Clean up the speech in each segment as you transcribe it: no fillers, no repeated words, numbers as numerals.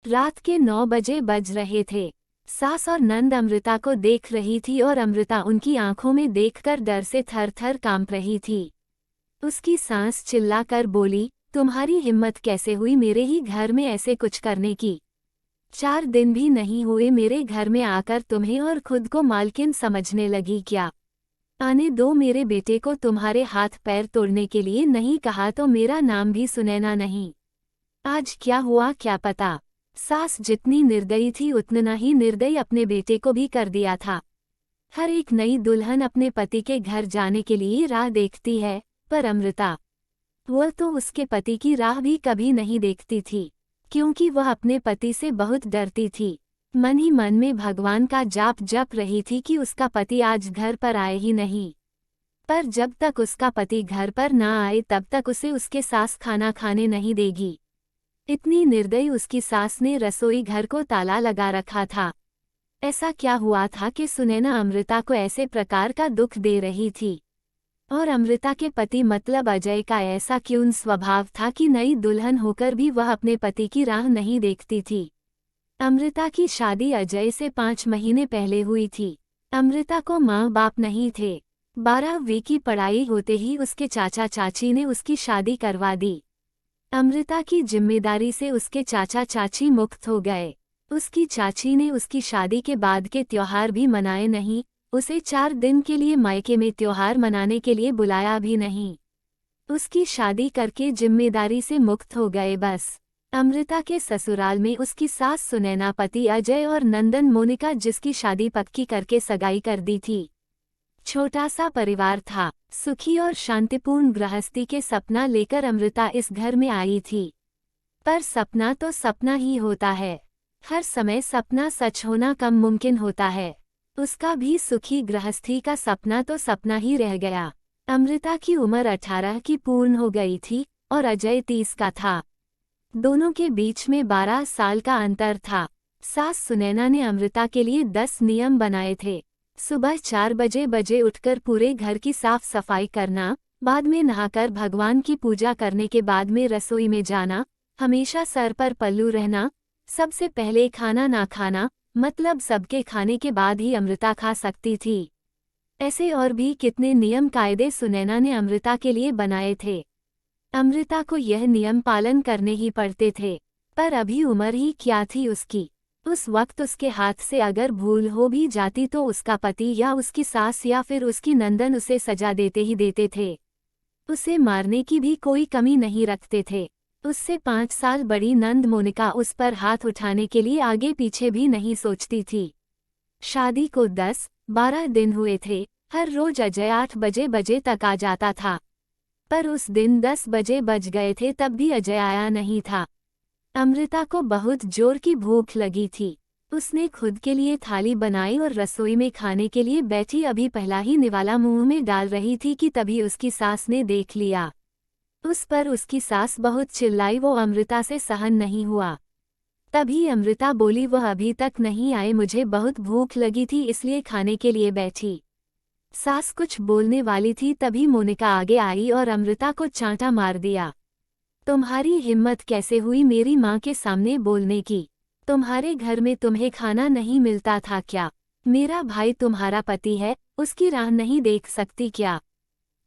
रात के 9 बजे बज रहे थे। सास और नंद अमृता को देख रही थी और अमृता उनकी आंखों में देखकर डर से थर-थर कांप रही थी। उसकी सास चिल्लाकर बोली, तुम्हारी हिम्मत कैसे हुई मेरे ही घर में ऐसे कुछ करने की? 4 दिन भी नहीं हुए मेरे घर में आकर तुम्हें और खुद को मालकिन समझने लगी क्या? आने दो मेरे बेटे को, तुम्हारे हाथ पैर तोड़ने के लिए नहीं कहा तो मेरा नाम भी सुनैना नहीं। आज क्या हुआ क्या पता। सास जितनी निर्दयी थी उतना ही निर्दयी अपने बेटे को भी कर दिया था। हर एक नई दुल्हन अपने पति के घर जाने के लिए राह देखती है, पर अमृता, वह तो उसके पति की राह भी कभी नहीं देखती थी, क्योंकि वह अपने पति से बहुत डरती थी। मन ही मन में भगवान का जाप जप रही थी कि उसका पति आज घर पर आए ही नहीं। पर जब तक उसका पति घर पर ना आए तब तक उसे उसके सास खाना खाने नहीं देगी। इतनी निर्दयी उसकी सास ने रसोई घर को ताला लगा रखा था। ऐसा क्या हुआ था कि सुनैना अमृता को ऐसे प्रकार का दुख दे रही थी? और अमृता के पति मतलब अजय का ऐसा क्यों स्वभाव था कि नई दुल्हन होकर भी वह अपने पति की राह नहीं देखती थी? अमृता की शादी अजय से 5 महीने पहले हुई थी। अमृता को माँ बाप नहीं थे। 12वीं की पढ़ाई होते ही उसके चाचा चाची ने उसकी शादी करवा दी। अमृता की जिम्मेदारी से उसके चाचा चाची मुक्त हो गए। उसकी चाची ने उसकी शादी के बाद के त्योहार भी मनाए नहीं, उसे 4 दिन के लिए मायके में त्योहार मनाने के लिए बुलाया भी नहीं। उसकी शादी करके जिम्मेदारी से मुक्त हो गए बस। अमृता के ससुराल में उसकी सास सुनैना, पति अजय और नंदन मोनिका जिसकी शादी पक्की करके सगाई कर दी थी। छोटा सा परिवार था। सुखी और शांतिपूर्ण गृहस्थी के सपना लेकर अमृता इस घर में आई थी। पर सपना तो सपना ही होता है। हर समय सपना सच होना कम मुमकिन होता है। उसका भी सुखी गृहस्थी का सपना तो सपना ही रह गया। अमृता की उम्र 18 की पूर्ण हो गई थी और अजय 30 का था। दोनों के बीच में 12 साल का अंतर था। सास सुनैना ने अमृता के लिए 10 नियम बनाए थे। सुबह 4 बजे उठकर पूरे घर की साफ सफाई करना, बाद में नहाकर भगवान की पूजा करने के बाद में रसोई में जाना, हमेशा सर पर पल्लू रहना, सबसे पहले खाना ना खाना, मतलब सबके खाने के बाद ही अमृता खा सकती थी। ऐसे और भी कितने नियम कायदे सुनैना ने अमृता के लिए बनाए थे। अमृता को यह नियम पालन करने ही पड़ते थे। पर अभी उम्र ही क्या थी उसकी। उस वक्त उसके हाथ से अगर भूल हो भी जाती तो उसका पति या उसकी सास या फिर उसकी नंदन उसे सजा देते ही देते थे। उसे मारने की भी कोई कमी नहीं रखते थे। उससे 5 साल बड़ी नंद मोनिका उस पर हाथ उठाने के लिए आगे पीछे भी नहीं सोचती थी। शादी को 10-12 दिन हुए थे। हर रोज अजय 8 बजे तक आ जाता था। पर उस दिन 10 बजे बज गए थे तब भी अजय आया नहीं था। अमृता को बहुत जोर की भूख लगी थी। उसने खुद के लिए थाली बनाई और रसोई में खाने के लिए बैठी। अभी पहला ही निवाला मुंह में डाल रही थी कि तभी उसकी सास ने देख लिया। उस पर उसकी सास बहुत चिल्लाई, वो अमृता से सहन नहीं हुआ। तभी अमृता बोली, वह अभी तक नहीं आए, मुझे बहुत भूख लगी थी इसलिए खाने के लिए बैठी। सास कुछ बोलने वाली थी तभी मोनिका आगे आई और अमृता को चांटा मार दिया। तुम्हारी हिम्मत कैसे हुई मेरी माँ के सामने बोलने की? तुम्हारे घर में तुम्हें खाना नहीं मिलता था क्या? मेरा भाई तुम्हारा पति है, उसकी राह नहीं देख सकती क्या?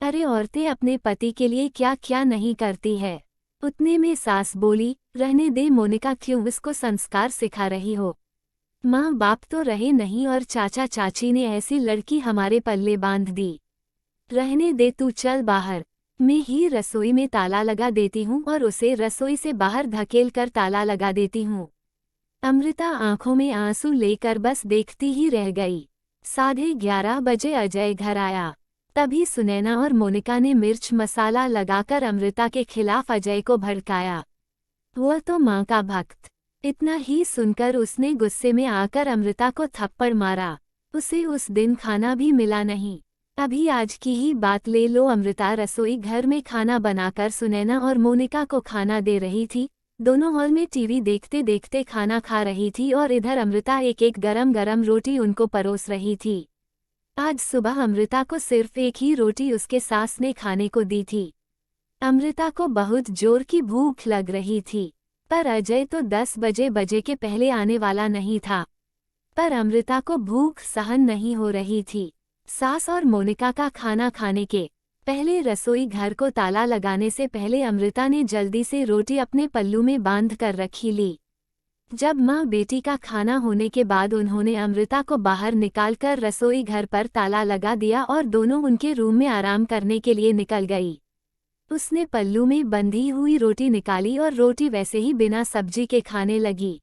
अरे औरतें अपने पति के लिए क्या क्या नहीं करती है। उतने में सास बोली, रहने दे मोनिका, क्यों इसको संस्कार सिखा रही हो? माँ बाप तो रहे नहीं और चाचा चाची ने ऐसी लड़की हमारे पल्ले बांध दी। रहने दे, तू चल बाहर। मैं ही रसोई में ताला लगा देती हूँ और उसे रसोई से बाहर धकेल कर ताला लगा देती हूँ। अमृता आंखों में आंसू लेकर बस देखती ही रह गई। 11:30 बजे अजय घर आया। तभी सुनैना और मोनिका ने मिर्च मसाला लगाकर अमृता के खिलाफ अजय को भड़काया। वह तो माँ का भक्त। इतना ही सुनकर उसने गुस्से में आकर अमृता को थप्पड़ मारा। उसे उस दिन खाना भी मिला नहीं। अभी आज की ही बात ले लो, अमृता रसोई घर में खाना बनाकर सुनैना और मोनिका को खाना दे रही थी। दोनों हॉल में टीवी देखते देखते खाना खा रही थी और इधर अमृता एक एक गरम गरम रोटी उनको परोस रही थी। आज सुबह अमृता को सिर्फ एक ही रोटी उसके सास ने खाने को दी थी। अमृता को बहुत जोर की भूख लग रही थी। पर अजय तो 10 बजे के पहले आने वाला नहीं था। पर अमृता को भूख सहन नहीं हो रही थी। सास और मोनिका का खाना खाने के पहले रसोई घर को ताला लगाने से पहले अमृता ने जल्दी से रोटी अपने पल्लू में बांध कर रखी ली। जब माँ बेटी का खाना होने के बाद उन्होंने अमृता को बाहर निकालकर रसोई घर पर ताला लगा दिया और दोनों उनके रूम में आराम करने के लिए निकल गई। उसने पल्लू में बंधी हुई रोटी निकाली और रोटी वैसे ही बिना सब्जी के खाने लगी।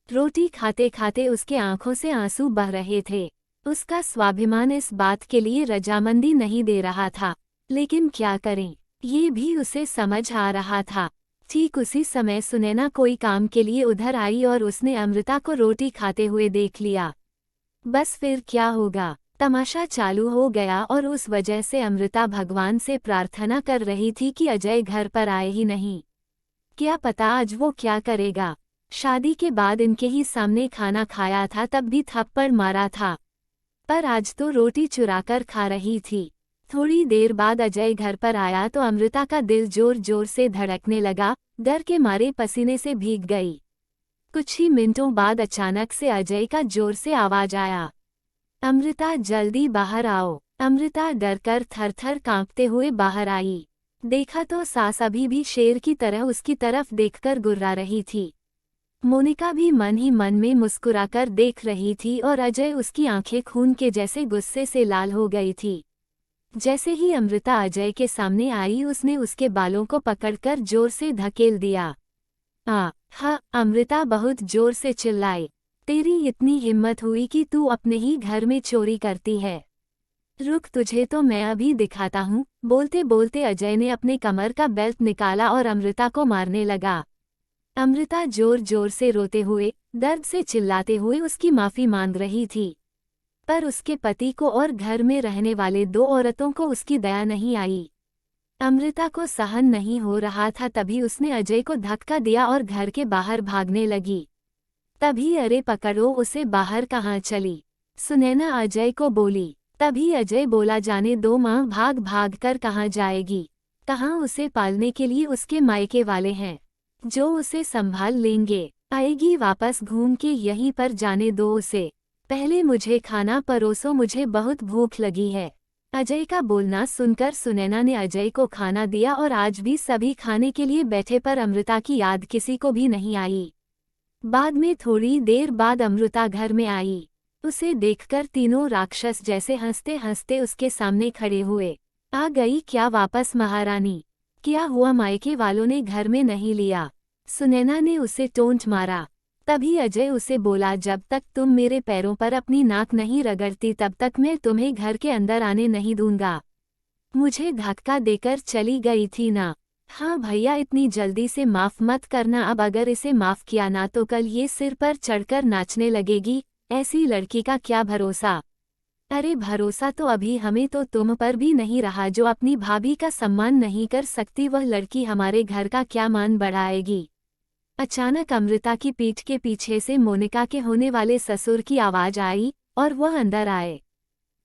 रोटी खाते खाते उसके आंखों से आंसू बह रहे थे। उसका स्वाभिमान इस बात के लिए रजामंदी नहीं दे रहा था, लेकिन क्या करें, ये भी उसे समझ आ रहा था। ठीक उसी समय सुनैना कोई काम के लिए उधर आई और उसने अमृता को रोटी खाते हुए देख लिया। बस फिर क्या होगा, तमाशा चालू हो गया और उस वजह से अमृता भगवान से प्रार्थना कर रही थी कि अजय घर पर आए ही नहीं। क्या पता आज वो क्या करेगा। शादी के बाद इनके ही सामने खाना खाया था, तब भी थप्पड़ मारा था, पर आज तो रोटी चुराकर खा रही थी। थोड़ी देर बाद अजय घर पर आया तो अमृता का दिल जोर जोर से धड़कने लगा, डर के मारे पसीने से भीग गई। कुछ ही मिनटों बाद अचानक से अजय का जोर से आवाज आया, अमृता जल्दी बाहर आओ। अमृता डरकर थरथर कांपते हुए बाहर आई। देखा तो सास अभी भी शेर की तरह उसकी तरफ देखकर गुर्रा रही थी। मोनिका भी मन ही मन में मुस्कुराकर देख रही थी और अजय उसकी आंखें खून के जैसे गुस्से से लाल हो गई थी। जैसे ही अमृता अजय के सामने आई उसने उसके बालों को पकड़कर जोर से धकेल दिया। हाँ, अमृता बहुत जोर से चिल्लाई, तेरी इतनी हिम्मत हुई कि तू अपने ही घर में चोरी करती है। रुक, तुझे तो मैं अभी दिखाता हूँ। बोलते बोलते अजय ने अपने कमर का बेल्ट निकाला और अमृता को मारने लगा। अमृता जोर जोर से रोते हुए, दर्द से चिल्लाते हुए उसकी माफ़ी मांग रही थी, पर उसके पति को और घर में रहने वाले 2 औरतों को उसकी दया नहीं आई। अमृता को सहन नहीं हो रहा था, तभी उसने अजय को धक्का दिया और घर के बाहर भागने लगी। तभी अरे पकड़ो उसे, बाहर कहाँ चली, सुनैना अजय को बोली। तभी अजय बोला, जाने दो माँ, भाग भाग कर कहाँ जाएगी, कहाँ उसे पालने के लिए उसके मायके वाले हैं जो उसे संभाल लेंगे। आएगी वापस घूम के यहीं पर, जाने दो उसे। पहले मुझे खाना परोसो, मुझे बहुत भूख लगी है। अजय का बोलना सुनकर सुनैना ने अजय को खाना दिया और आज भी सभी खाने के लिए बैठे, पर अमृता की याद किसी को भी नहीं आई। बाद में थोड़ी देर बाद अमृता घर में आई। उसे देखकर तीनों राक्षस जैसे हंसते हंसते उसके सामने खड़े हुए। आ गई क्या वापस महारानी? क्या हुआ, मायके वालों ने घर में नहीं लिया? सुनैना ने उसे टोंट मारा। तभी अजय उसे बोला, जब तक तुम मेरे पैरों पर अपनी नाक नहीं रगड़ती तब तक मैं तुम्हें घर के अंदर आने नहीं दूंगा। मुझे धक्का देकर चली गई थी ना? हाँ भैया, इतनी जल्दी से माफ मत करना। अब अगर इसे माफ किया ना तो कल ये सिर पर चढ़कर नाचने लगेगी। ऐसी लड़की का क्या भरोसा? अरे भरोसा तो अभी हमें तो तुम पर भी नहीं रहा। जो अपनी भाभी का सम्मान नहीं कर सकती, वह लड़की हमारे घर का क्या मान बढ़ाएगी? अचानक अमृता की पीठ के पीछे से मोनिका के होने वाले ससुर की आवाज आई और वह अंदर आए।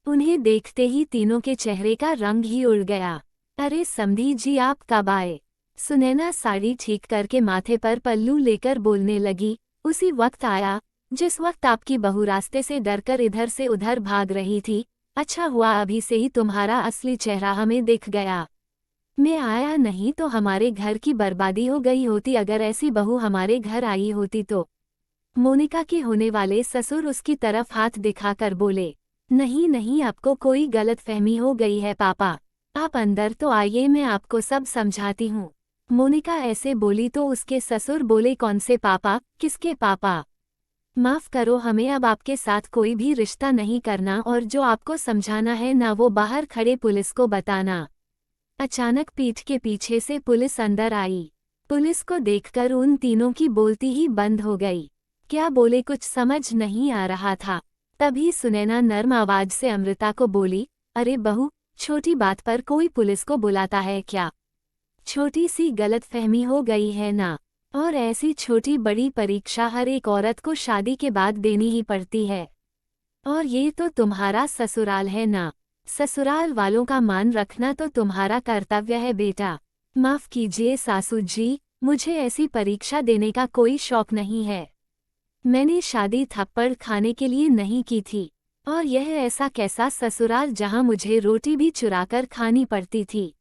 उन्हें देखते ही तीनों के चेहरे का रंग ही उड़ गया। अरे समधी जी, आप कब आए? सुनैना साड़ी ठीक करके माथे पर पल्लू लेकर बोलने लगी। उसी वक्त आया जिस वक्त आपकी बहू रास्ते से डरकर इधर से उधर भाग रही थी। अच्छा हुआ अभी से ही तुम्हारा असली चेहरा हमें दिख गया। मैं आया नहीं तो हमारे घर की बर्बादी हो गई होती, अगर ऐसी बहू हमारे घर आई होती तो। मोनिका के होने वाले ससुर उसकी तरफ हाथ दिखाकर बोले, नहीं नहीं, आपको कोई गलतफहमी हो गई है पापा। आप अंदर तो आइए, मैं आपको सब समझाती हूँ। मोनिका ऐसे बोली तो उसके ससुर बोले, कौन से पापा? किसके पापा? माफ करो, हमें अब आपके साथ कोई भी रिश्ता नहीं करना और जो आपको समझाना है ना वो बाहर खड़े पुलिस को बताना। अचानक पीठ के पीछे से पुलिस अंदर आई। पुलिस को देखकर उन तीनों की बोलती ही बंद हो गई। क्या बोले कुछ समझ नहीं आ रहा था। तभी सुनैना नर्म आवाज से अमृता को बोली, अरे बहू, छोटी बात पर कोई पुलिस को बुलाता है क्या? छोटी सी गलतफहमी हो गई है ना? और ऐसी छोटी बड़ी परीक्षा हर एक औरत को शादी के बाद देनी ही पड़ती है। और ये तो तुम्हारा ससुराल है ना? ससुराल वालों का मान रखना तो तुम्हारा कर्तव्य है बेटा। माफ कीजिए सासू जी, मुझे ऐसी परीक्षा देने का कोई शौक नहीं है। मैंने शादी थप्पड़ खाने के लिए नहीं की थी। और यह ऐसा कैसा ससुराल जहां मुझे रोटी भी चुराकर खानी पड़ती थी।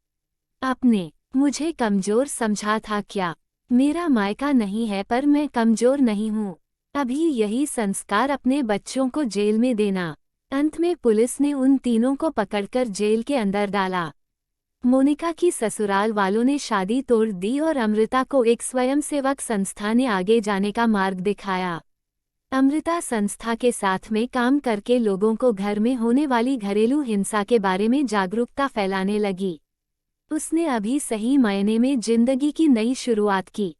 आपने मुझे कमजोर समझा था क्या? मेरा मायका नहीं है पर मैं कमजोर नहीं हूँ। अभी यही संस्कार अपने बच्चों को जेल में देना। अंत में पुलिस ने उन तीनों को पकड़कर जेल के अंदर डाला। मोनिका की ससुराल वालों ने शादी तोड़ दी और अमृता को एक स्वयंसेवक संस्था ने आगे जाने का मार्ग दिखाया। अमृता संस्था के साथ में काम करके लोगों को घर में होने वाली घरेलू हिंसा के बारे में जागरूकता फैलाने लगी। उसने अभी सही मायने में जिंदगी की नई शुरुआत की।